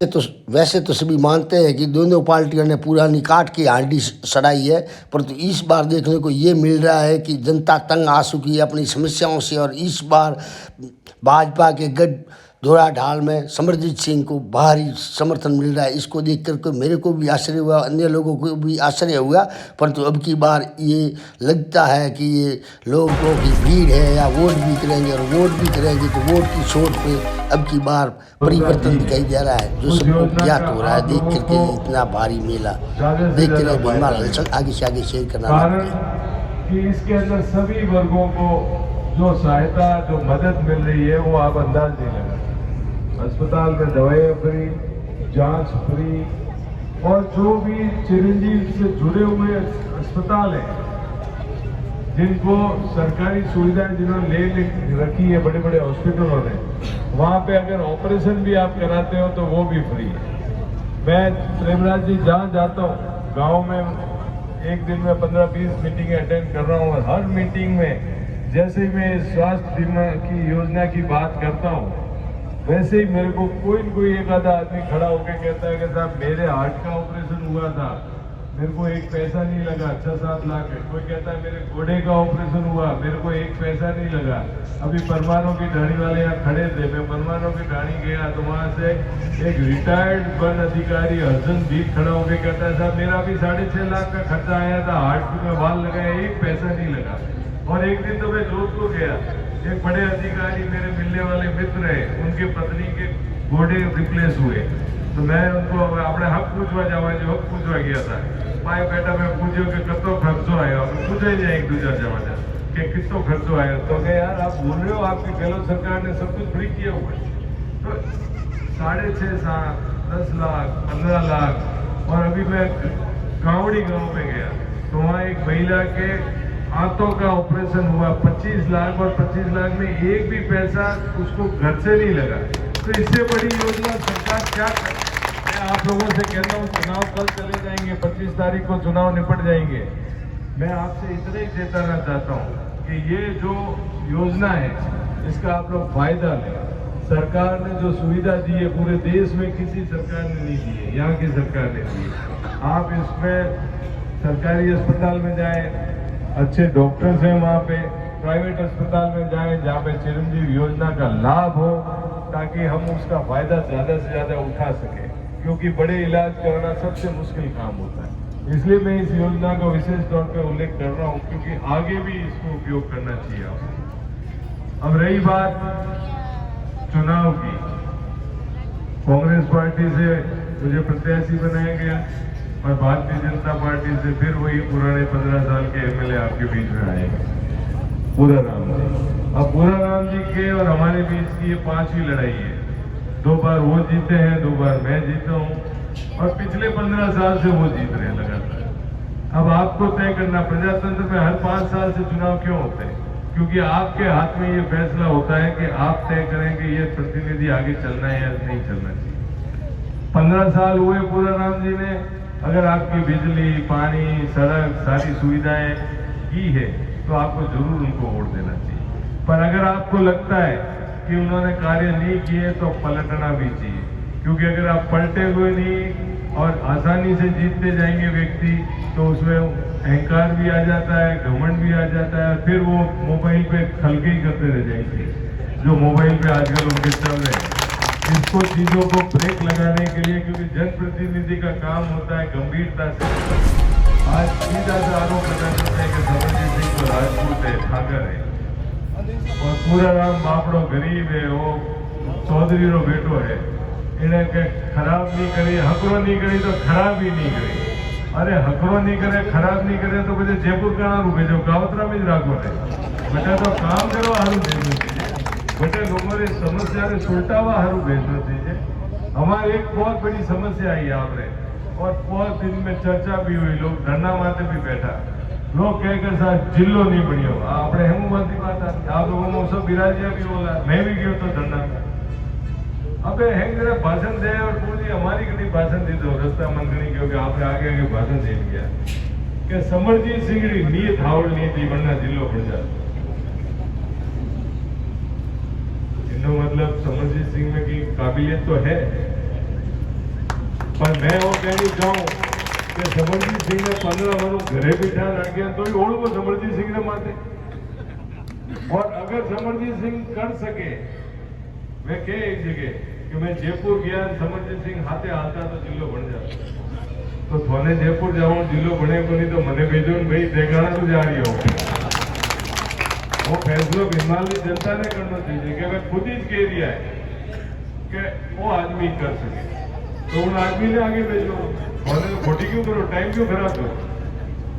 तो वैसे तो सभी मानते हैं कि दोनों पार्टियों ने पुरानी काट की हांडी सड़ाई है, परंतु इस बार देखने को ये मिल रहा है कि जनता तंग आ चुकी है अपनी समस्याओं से। और इस बार भाजपा के गढ़ ढाल में समरजीत सिंह को भारी समर्थन मिल रहा है। इसको देख कर मेरे को भी आश्चर्य हुआ, अन्य लोगों को भी आश्चर्य हुआ। परंतु अब की बार ये लगता है कि ये लोगों की भीड़ है या वोट भी करेंगे, और वोट भी करेंगे तो वोट की छोट पे अब की बार परिवर्तन दिखाई दे रहा है, जो सबको ज्ञात हो रहा है देख करके। इतना भारी मेला देख कर भीमा हलचल आगे से आगे शेयर करना कि इसके अंदर सभी वर्गों को जो सहायता, जो मदद मिल रही है, वो आप अंदाज नहीं लगा। अस्पताल में दवाइयाँ फ्री, जांच फ्री, और जो भी चिरंजीव से जुड़े हुए अस्पताल हैं, जिनको सरकारी सुविधाएं जिन्होंने ले रखी है बड़े बड़े हॉस्पिटलों ने, वहाँ पे अगर ऑपरेशन भी आप कराते हो तो वो भी फ्री है। मैं प्रेमराज जी जहाँ जाता हूँ गाँव में, एक दिन में 15-20 मीटिंग अटेंड कर रहा हूँ, और हर मीटिंग में जैसे ही मैं स्वास्थ्य बीमा की योजना की बात करता हूँ, वैसे ही मेरे को कोई न कोई एक आधा आदमी खड़ा होकर कहता है कि साहब मेरे हार्ट का ऑपरेशन हुआ था, मेरे को एक पैसा नहीं लगा, 6-7 लाख है। कोई कहता है मेरे घोड़े का ऑपरेशन हुआ, मेरे को एक पैसा नहीं लगा। अभी परमाणु की ढाणी वाले यहाँ खड़े थे, मैं परमाणु की ढाणी गया तो वहाँ से एक रिटायर्ड वन अधिकारी अर्जुन भी खड़ा होकर कहता है साहब मेरा भी 6.5 लाख का खर्चा आया था, हार्ट में बाल लगाया, एक पैसा नहीं लगा। और एक दिन तो मैं जोधपुर गया, एक बड़े अधिकारी मेरे मिलने वाले मित्र है, उनके पत्नी के घोड़े रिप्लेस हुए, तो मैं उनको अपने हक पूछवा जावा, जो हक पूछवा गया था, माए बेटा मैं पूछो कि कितो खर्चो आया, पूछे जाए एक दूसरा जमा कि कितो खर्चो आया, तो कहे यार आप बोल रहे हो आपकी गहलोत सरकार ने सब कुछ फ्री किया हुआ है। तो 6.5, 7, 10 लाख, 15 लाख। और अभी मैं कांवड़ी गांव में गया तो वहाँ एक महिला के आंतों का ऑपरेशन हुआ, 25 लाख, और 25 लाख में एक भी पैसा उसको घर से नहीं लगा। तो इससे बड़ी योजना सरकार क्या करे? मैं आप लोगों से कहता हूँ चुनाव कल चले जाएंगे, 25 तारीख को चुनाव निपट जाएंगे। मैं आपसे इतना ही चेताना चाहता हूँ कि ये जो योजना है इसका आप लोग फायदा लें। सरकार ने जो सुविधा दी है पूरे देश में किसी सरकार ने नहीं दी है, यहाँ की सरकार ने दी है। आप इसमें सरकारी अस्पताल में जाएं, अच्छे डॉक्टर्स हैं वहाँ पे, प्राइवेट अस्पताल में जाएं जहाँ पे चिरंजीव योजना का लाभ हो, ताकि हम उसका फायदा ज़्यादा से ज़्यादा उठा सकें, क्योंकि बड़े इलाज करना सबसे मुश्किल काम होता है। इसलिए मैं इस योजना का विशेष तौर पे उल्लेख कर रहा हूँ, क्योंकि आगे भी इसको उपयोग करना चाहिए आपको। अब रही बात चुनाव की, कांग्रेस पार्टी से मुझे प्रत्याशी बनाया गया और भारतीय जनता पार्टी से फिर वही पुराने 15 साल के एमएलए आपके बीच में आएंगे, पूराराम जी। अब पूराराम जी के और हमारे बीच की ये 5वीं लड़ाई है। 2 बार वो जीते हैं, 2 बार मैं जीता हूँ, और पिछले 15 साल से वो जीत रहे हैं लगातार। अब आपको तय करना, प्रजातंत्र में हर 5 साल से चुनाव क्यों होते हैं? क्योंकि आपके हाथ में ये फैसला होता है कि आप तय करेंगे ये प्रतिनिधि आगे चलना है या नहीं चलना चाहिए। 15 साल हुए पूराराम जी ने, अगर आपकी बिजली, पानी, सड़क, सारी सुविधाएं की है तो आपको जरूर उनको वोट देना चाहिए। पर अगर आपको लगता है कि उन्होंने कार्य नहीं किए तो पलटना भी चाहिए, क्योंकि अगर आप पलटे हुए नहीं और आसानी से जीतते जाएंगे व्यक्ति, तो उसमें अहंकार भी आ जाता है, घमंड भी आ जाता है, फिर वो मोबाइल पे खलके ही करते रह जाएंगे, जो मोबाइल पे आजकल उनके चल रहे हैं। इसको चीजों को ब्रेक लगाने के लिए, क्योंकि जनप्रतिनिधि का काम होता है गंभीरता से। आज सीधा सा आरोप लगा सकते हैं कि समरजीत सिंह तो राजपूत है, ठाकर है, और पूराराम बापड़ो गरीब है, वो चौधरी रो बेटो है, इन्हें के खराब नहीं करी, हकरो नहीं करी तो खराब ही नहीं करी। अरे हकरो नहीं करे, खराब नहीं करे तो मुझे जयपुर का नाम भेजो, कावतरा में राखो है बेटा, तो काम करो हारू भेजो चाहिए बेटे, लोगों ने समस्या ने सुलटावा हारू भेजो चाहिए। हमारी एक बहुत बड़ी समस्या आई यहाँ पे, और बहुत दिन में चर्चा भी हुई, लोग धरना माते भी बैठा, लोग कहकर साथ जिलो नहीं बनियो आपने हेमूमती बात आप लोगों ने सब बिराजिया भी बोला, मैं भी गयो तो धरना। अबे हेंग जरा भाषण दे और पूरी हमारी कभी भाषण दी दो रस्ता मंत्री, क्योंकि आपने आगे आगे भाषण दे दिया कि समरजीत सिंह की नीयत हावड़ नहीं थी वरना जिलो पड़ जाता। इनो मतलब समरजीत सिंह में की काबिलियत तो है, पर मैं वो कहनी चाहूँ कि समरजीत सिंह ने 15 वर्ष घरे बिठा राख्या तो ओळखो समरजीत सिंह ने माथे। और अगर समरजीत सिंह कर सके, मैं कह एक जगह कि मैं जयपुर गया, समरजीत सिंह हाथे हालता तो जिलो बन जाता। तो थोने जयपुर जाऊं जिलो बने को नहीं तो मने भेजो भाई देखाना तो जा रही हो। वो फैसलो हिमालय जनता ने करना चाहिए कि मैं खुद ही कह दिया है कि वो आदमी कर सके तो उन आदमी ने आगे भेजो। और खोटी क्यों करो, टाइम क्यों खराब करो।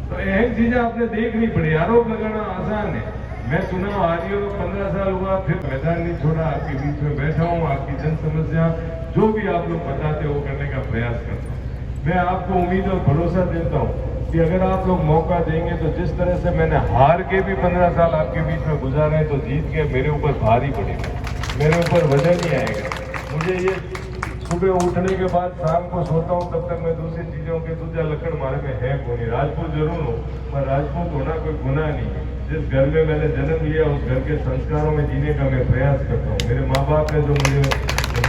तो अहम चीजें आपने देखनी पड़ी। आरोप लगाना आसान है। मैं चुनाव हारी हूँ, 15 साल हुआ, फिर मैदान नहीं छोड़ा, आपके बीच में बैठा हूँ, आपकी जन समस्या जो भी आप लोग बताते हो वो करने का प्रयास करता हूँ। मैं आपको उम्मीद और भरोसा देता हूँ कि अगर आप लोग मौका देंगे तो जिस तरह से मैंने हार के भी 15 साल आपके बीच में गुजारे हैं, तो जीत के मेरे ऊपर भारी पड़ेगा, मेरे ऊपर वजन नहीं आएगा। मुझे ये सुबह उठने के बाद शाम को सोता हूँ तब तक मैं दूसरी चीजों के दूसरा लकड़ मारे में है कोई। राजपूत जरूर हूँ, पर राजपूत होना कोई गुनाह नहीं है। जिस घर में मैंने जन्म लिया उस घर के संस्कारों में जीने का मैं प्रयास करता हूँ। मेरे माँ बाप ने जो मुझे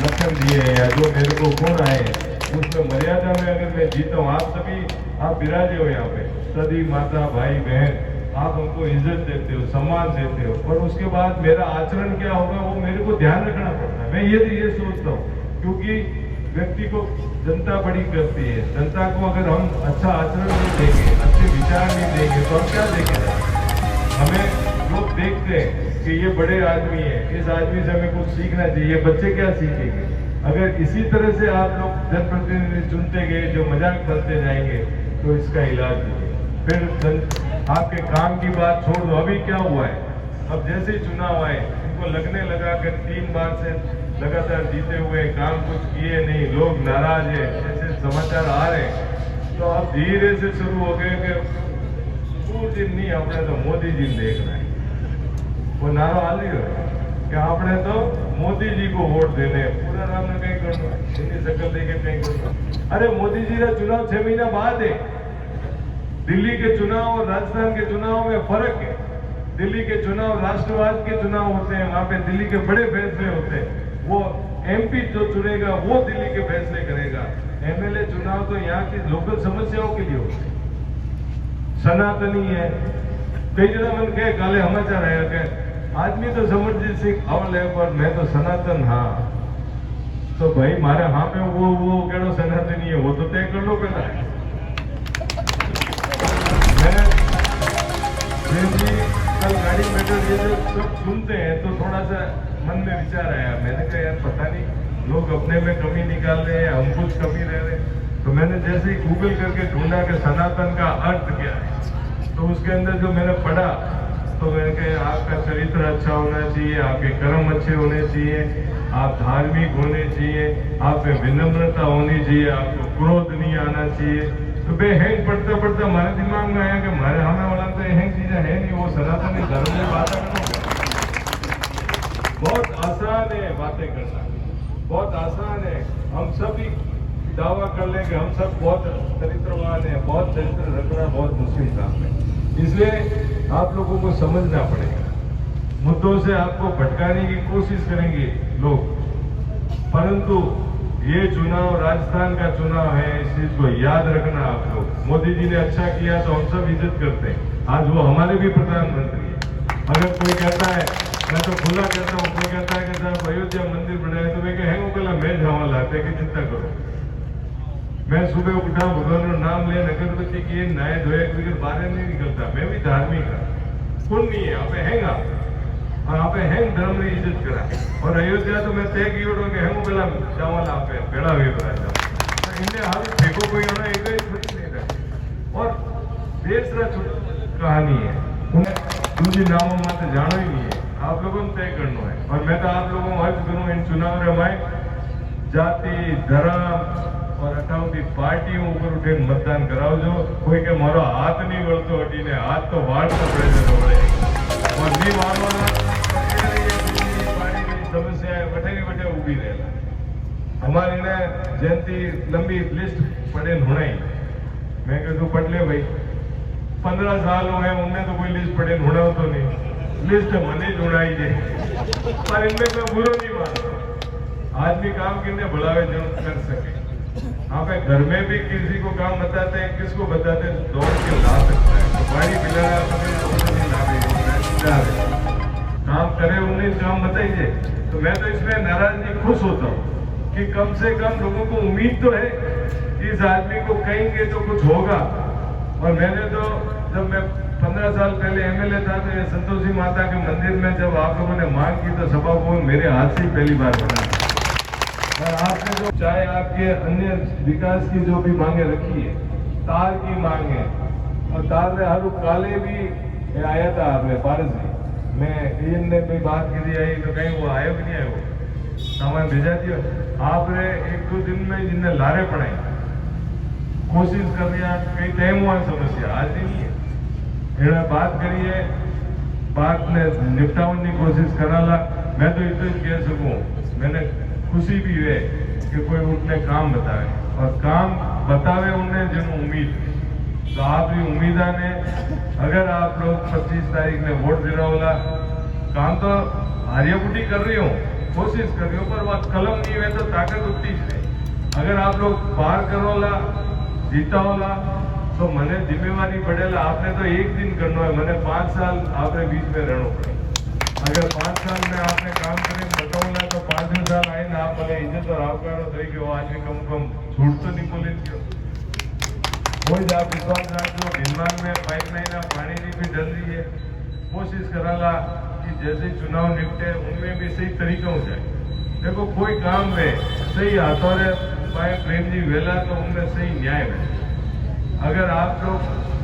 लक्षण दिए हैं या जो मेरे को गुण आए हैं उसमें मर्यादा में अगर मैं जीता हूँ। आप सभी आप विराजे हो यहाँ पे, सभी माता भाई बहन, आप हमको इज्जत देते हो, सम्मान देते हो, पर उसके बाद मेरा आचरण क्या होगा वो मेरे को ध्यान रखना पड़ता है। मैं ये सोचता हूँ क्योंकि व्यक्ति को जनता बड़ी करती है। जनता को अगर हम अच्छा आचरण नहीं देंगे, अच्छे विचार नहीं देंगे तो हम क्या देंगे। हमें लोग देखते हैं कि ये बड़े आदमी है, इस आदमी से हमें कुछ सीखना चाहिए। बच्चे क्या सीखेंगे? अगर इसी तरह से आप लोग जनप्रतिनिधि चुनते गए जो मजाक करते जाएंगे तो इसका इलाज नहीं। फिर आपके काम की बात छोड़ दो। अभी क्या हुआ है, अब जैसे ही चुनाव आए इनको लगने लगा कि 3 बार से लगातार जीते हुए काम कुछ किए नहीं, लोग नाराज है, ऐसे समाचार आ रहे हैं। तो अब धीरे से शुरू हो गए कि दिन नहीं अपने तो मोदी जी देखना है। वो नारा आ रही हो कि आपने तो मोदी जी को वोट देने, पूरा नाम ने कहीं करना, इनकी शक्ल देके कहीं करना। अरे मोदी जी का चुनाव 6 महीना बाद है। दिल्ली के चुनाव और राजस्थान के चुनाव में फर्क है। दिल्ली के चुनाव राष्ट्रवाद के चुनाव होते हैं, वहां पे दिल्ली के बड़े फैसले होते हैं। वो एमपी जो चुनेगा वो दिल्ली के फैसले करेगा। एमएलए चुनाव तो यहाँ की लोकल समस्याओं के लिए होते हैं। सनातनी है, कई जगह मैंने कहे काले समाचार आया कि आदमी तो समरजीत सिंह अवल है पर मैं तो सनातन। हाँ तो भाई मारे हाँ पे वो केड़ो सनातनी है वो तो तय कर लो पहला। मैंने कल गाड़ी में बैठे ये जो सब सुनते हैं तो थोड़ा सा मन में विचार आया। मैंने कहा यार पता नहीं लोग अपने में कमी निकाल रहे हैं, हम कुछ कमी रह रहे हैं। तो मैंने जैसे ही गूगल करके ढूंढा कि सनातन का अर्थ क्या है, तो उसके अंदर जो मैंने पढ़ा तो मैंने कहा आपका चरित्र अच्छा होना चाहिए, आपके कर्म अच्छे होने चाहिए, आप धार्मिक होने चाहिए, आप में विनम्रता होनी चाहिए, आपको क्रोध नहीं आना चाहिए। तो बेहंग पढ़ते पढ़ते हमारे दिमाग में आया कि हमारे हमें वाला तो अहंग चीजें है नहीं, वो सनातनी धर्म में बातें करो। बहुत आसान है बातें करना, बहुत आसान है। हम सभी दावा कर लें कि हम सब बहुत चरित्रवान है, बहुत चरित्र रखना बहुत मुश्किल काम है। इसलिए आप लोगों को समझना पड़ेगा। मुद्दों से आपको भटकाने की कोशिश करेंगे लोग, परंतु ये चुनाव राजस्थान का चुनाव है, इस चीज को याद रखना आप लोग। मोदी जी ने अच्छा किया तो हम सब इज्जत करते हैं, आज वो हमारे भी प्रधानमंत्री है। अगर कोई कहता है, मैं तो खुला कहता हूँ, कोई कहता है कि साहब अयोध्या मंदिर बनाए तो मैं कहेंगे पहला मैं जावा लाते कि चिंता करो। मैं सुबह उठा भगवान का नाम ले, अगरबत्ती किए, नए धोए, फिर बाहर नहीं निकलता। मैं भी धार्मिक हूँ, कौन नहीं है आप हैंगा और आप हैंग धर्म की इज्जत करा। और अयोध्या तो मैं तय की कि हैंग पहला चावल आप बेड़ा हुए बना इन्हें हर फेंको कोई होना एक नहीं रहा। और देश कहानी है, उन्हें दूसरी नामों मत जानो ही नहीं है, आप लोगों ने तय करना है। और मैं तो आप लोगों को अर्ज करूँ इन चुनाव में जाति धर्म और अठावती पार्टियों ऊपर उठे मतदान कराओ। जो कोई के मारो हाथ नहीं वळतो हटी ने हाथ तो वाड़ता पड़े और नहीं वाड़वाना समस्या है बटे बटे उभी रहेला। हमारी ने जयंती लंबी लिस्ट पड़े होना ही। मैं कहूँ पढ़ ले भाई, 15 साल हो गए उनमें तो कोई लिस्ट पड़े होना तो नहीं, लिस्ट मने जोड़ाई जाए। पर इनमें मैं बुरो नहीं मानता, आदमी काम करने बढ़ावे जो कर सके। यहाँ पे घर में भी किसी को काम बताते हैं, किसको बताते हैं, दौड़ के ला सकता है। तो बाड़ी मिला काम करे उन्हें काम बताइए। तो मैं तो इसमें नाराज नहीं, खुश होता हूँ कि कम से कम लोगों को उम्मीद तो है कि इस आदमी को कहेंगे तो कुछ होगा। और मैंने तो जब मैं 15 साल पहले एमएलए था तो ये संतोषी माता के मंदिर में जब आप लोगों ने मांग की तो सभा भवन मेरे हाथ से पहली बार बना। और आपने जो चाहे आपके अन्य विकास की जो भी मांगे रखी है, तार की मांग है, और तार में हर काले भी आया था आपने पारस जी, मैं इन ने भी बात की आई तो कहीं वो आया भी नहीं आया, वो सामान भेजा दिया आपने 1-2 दिन में जिनने लारे पड़ाई कोशिश कर रही है, कई टाइम हुआ समस्या आज नहीं है एड़ा बात करिए, बात ने निपटाने की कोशिश कराला। मैं तो इतना कह सकूं, मैंने खुशी भी है कि कोई उठने काम बतावे और काम बतावे उन्हें जिन उम्मीद। तो आप भी उम्मीदा ने अगर आप लोग 25 तारीख ने वोट दे रहा होला, काम तो हारियाबुटी कर रही हो, कोशिश कर रही हो, पर वह कलम नहीं हुए तो ताकत उठती है। अगर आप लोग पार करोला जीता होला तो मैंने जिम्मेवारी पड़ेला। आपने तो एक दिन करना है, मैंने 5 साल आपने बीच में रहना पड़े। अगर 5 साल में आपने काम करे बताऊंगा तो 5वें साल आए ना आप मैंने इज्जत और आवकारो થઈ ગયો आज भी कम झूठ तो नहीं बोले कोई आप विश्वास रखो। भिलवाल में पाइपलाइन पानी की भी डल रही है, कोशिश कराला कि जैसे चुनाव निपटे उनमें भी सही तरीका हो जाए। देखो कोई काम में सही हाथों रे पाए प्रेम जी वेला तो उनमें सही न्याय है। अगर आप लोग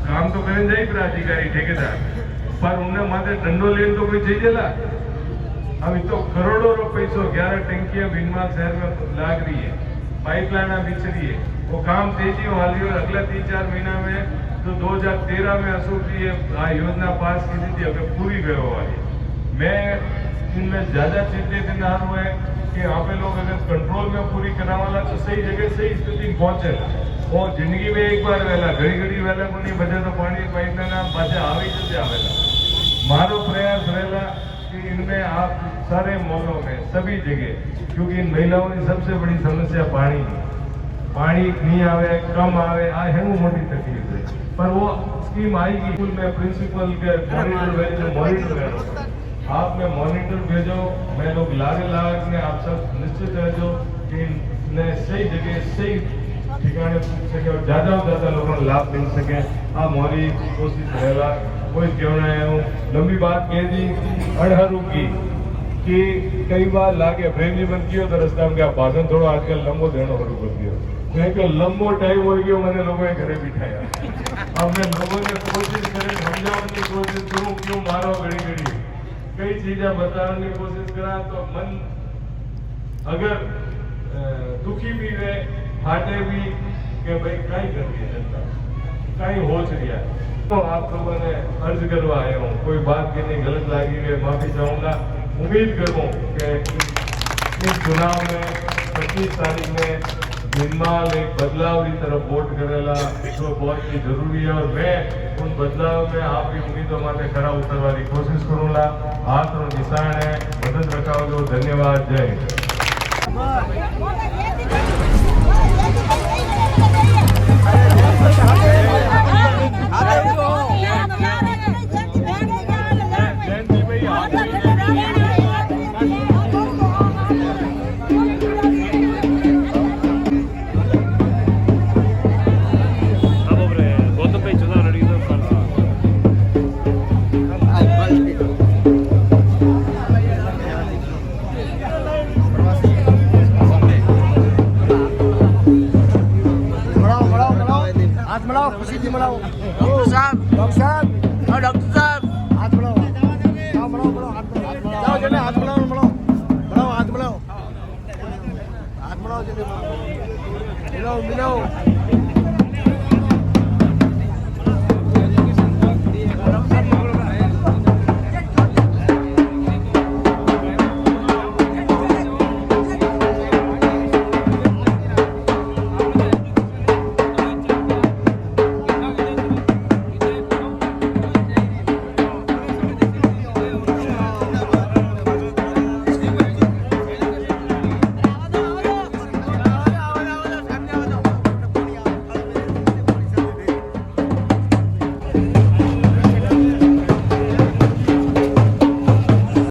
काम तो करें जाए अधिकारी ठेकेदार, पर उन्हें माथे डंडो लेने तो कोई चाहिए ला। अभी तो करोड़ों रुपए 11 टंकियां भिलवाल शहर में लाग रही है, पाइपलाइन बिछ रही है, वो काम तेजी वाली और अगले 3-4 महीना में तो 2013 में अशोक जी ये योजना पास की थी, अगर पूरी गए वाली। मैं इनमें ज्यादा चिंतित न हुए कि यहाँ पे लोग अगर कंट्रोल में पूरी करावाला तो सही जगह सही स्थिति पहुंचे। और जिंदगी में एक बार वेला घड़ी वेला को नहीं बचे तो पानी पाइपलाइन पाछे આવી जते आवेला। मारो प्रयास रहेगा कि इनमें आप सारे मोहल्लों में सभी जगह, क्योंकि इन महिलाओं की सबसे बड़ी समस्या पानी नहीं आवे, कम आवे, आ है मोटी तकलीफ है। पर वो स्कीम आएगी, स्कूल में प्रिंसिपल के मॉनिटर आपने मॉनिटर भेजो, मैं लोग लाग में आप सब निश्चित रहजो कि इन्हें सही जगह सही ठिकाने पूछ सके और ज्यादा लोगों को लाभ मिल सके। आप मोरी कोशिश रहेगा। कोई कहना है हूँ लंबी बात कह दी अड़हरू की कि कई बार लागे प्रेम जी बन कियो तो रस्ता में क्या भाषण थोड़ा आजकल लंबो देना शुरू कर दियो। मैं कि लंबो टाइम हो गयो, मैंने लोगों के घरे बिठाया। अब मैं लोगों ने कोशिश करे समझाने की कोशिश करूँ क्यों मारो घड़ी कई चीजें बताने की कोशिश करा तो मन अगर दुखी भी रहे फाटे भी कि भाई कहीं कर रही है जनता, कहीं हो रही है। तो आप लोगों ने अर्ज करवा आया हूँ, कोई बात की नहीं गलत लगी है माफी चाहूंगा। उम्मीद करूँ कि इस चुनाव में 25 तारीख में भिलवाल एक बदलाव की तरफ वोट करेला जो बहुत ही जरूरी है। और मैं उन बदलाव में आपकी उम्मीदों में खरा उतरवा की कोशिश करूँगा। हाथ और निशान है, मदद रखाओ। धन्यवाद। जय हिंद। खुशी थी मनाओ। डॉक्टर साहब और डॉक्टर साहब हाथ बढ़ाओ, बढ़ाओ हाथ बढ़ाओ, जाओ जल्दी हाथ बढ़ाओ, हाथ बढ़ाओ, जल्दी मिलाओ।